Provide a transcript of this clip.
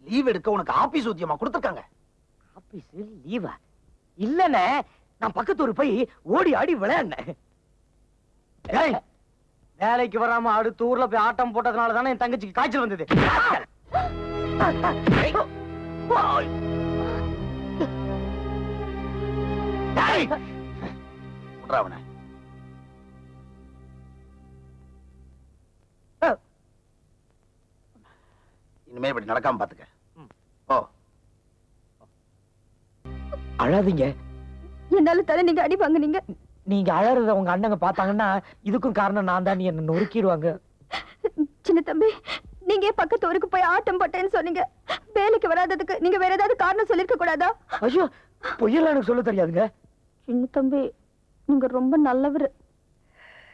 Leave எடுக்க உனக்கு office ஊதியமா கொடுத்திருக்காங்க. ஆபீஸ் லீவா? இல்லனே, நான் பக்கத்து ஊர் போய் ஓடி ஆடி விளையாடினேன். வேலைக்கு வராம அடுத்த ஊர்ல போய் ஆட்டம் போட்டதுனால தானே என் தங்கச்சிக்கு காய்ச்சல் வந்தது. இனிமே இப்படி நடக்காம பாத்துக்க. ஓ, அழாதீங்க. என்னால தானே நீங்க அடி வாங்குனீங்க. நீங்க அழறத உங்க அண்ணங்க பார்த்தாங்கன்னா இதுக்கும் காரணம் நான் தான், என்ன நொறுக்கிடுவாங்க. சின்ன தம்பி, நீங்க பக்கத்து ஊருக்கு போய் ஆட்டம் போட்டேன்னு சொன்னீங்க. வேலைக்கு வராததுக்கு நீங்க வேற ஏதாவது காரணம் சொல்லிருக்க கூடாதா? ஐயோ, பொய்யெல்லாம் எனக்கு சொல்ல தெரியாதுங்க. சின்ன தம்பி, நீங்க ரொம்ப நல்லவர்.